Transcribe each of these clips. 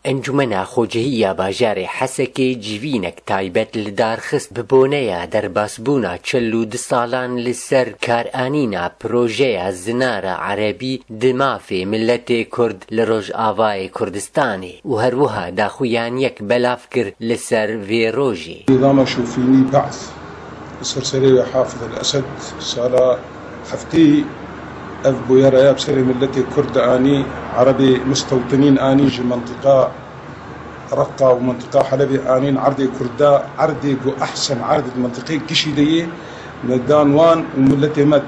ئەنجومەنە خۆجەهیە باژارێ حەسەکێ جیڤینێک تایبەت لە دارخست ببۆنەیە دەرباسبوونا 42 ساڵان لەسەر کارئانینە پرۆژەیە زنارە عەرەبی دمافێ ملەتێ کورد لە ڕۆژئاوای کوردستانێ و هەروەها داخویان یەک بەلاف کرد لەسەر vê rojê. نظام شوفيني بعث سرسري حافظ الأسد سالا خفتي أف بويرا بسري ملتي كرد آني عربي مستوطنين آني جي منطقة رقة ومنطقة حلبي آنين عردي كردا عردي جو أحسن عرض المنطقة كشي دي ندان وان وملتي مد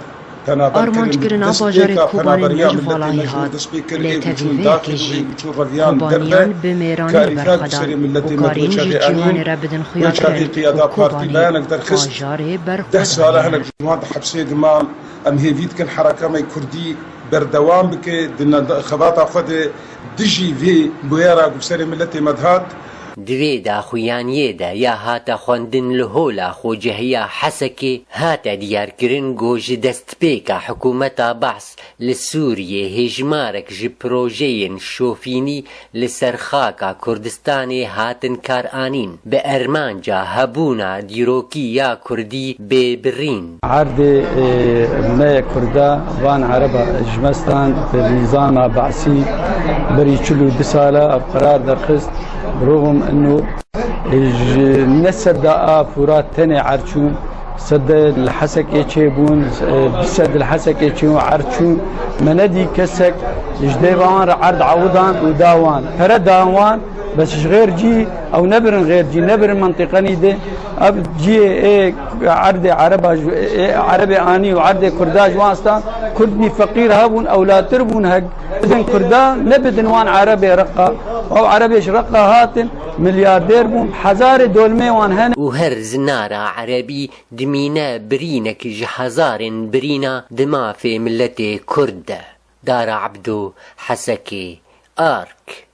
ئارمانجگرنا باژارێ کۆبانێ نێژڤاڵایی هات لێ تەڤیڤەیەکێژی کۆبانیان بمێرانی بەرخەدان و کارینجی جیوانی را بدن خویاکرن و کۆبانی باژارێ بەرخۆدان. 10 ساڵە هەنێک جوان حەبسێ دمان ئەم هێڤیت کن حرەکەمەی کوردی بەردەوام بکێ خەباتە خودێ دژی vê بویێرا گوسەرێ ملەتێ مەدهات دوێ داخویانیێدا یا هاتە خوێندن لە هۆلا خۆجەهیە حەسەکێ هاتە دیارکردن گۆژی دەستپێکە حکوومەتە بەعس لە سووریێ هێژمارێک ji پرۆژەیەن شۆفینی لەسەر خاکە کوردستانێ هاتن کارئانین بە ئەرمانجا هەبوونا دیرۆکی یا کوردی بێبڕین. عردێ مە کوردا وان عەرەبە ژمەستان بنظامە بەعسی بەری 42 ساڵە قرار دەرخست برغم انه نسد فورات تاني عرشون سد الحسكي تشيبون بسد الحسكي تشيبون عرشون مندي كسك جديبان عرض عوضان وداوان فرا داوان بس غير جي او نبرن غير جي نبرن منطقني دي اب جي عرض عربي اني وعرض كرداج واسطه كردني فقير هابون اولاد تربون هق بدن كردان نبدن وان عربي رقه او عربيش رقه هاتن ملياردير بون حزار دولمي وان هن وهر زنارة عربي دمينا برينك جهزار برينا دما في ملتي كرد دار عبدو حسكي آرك.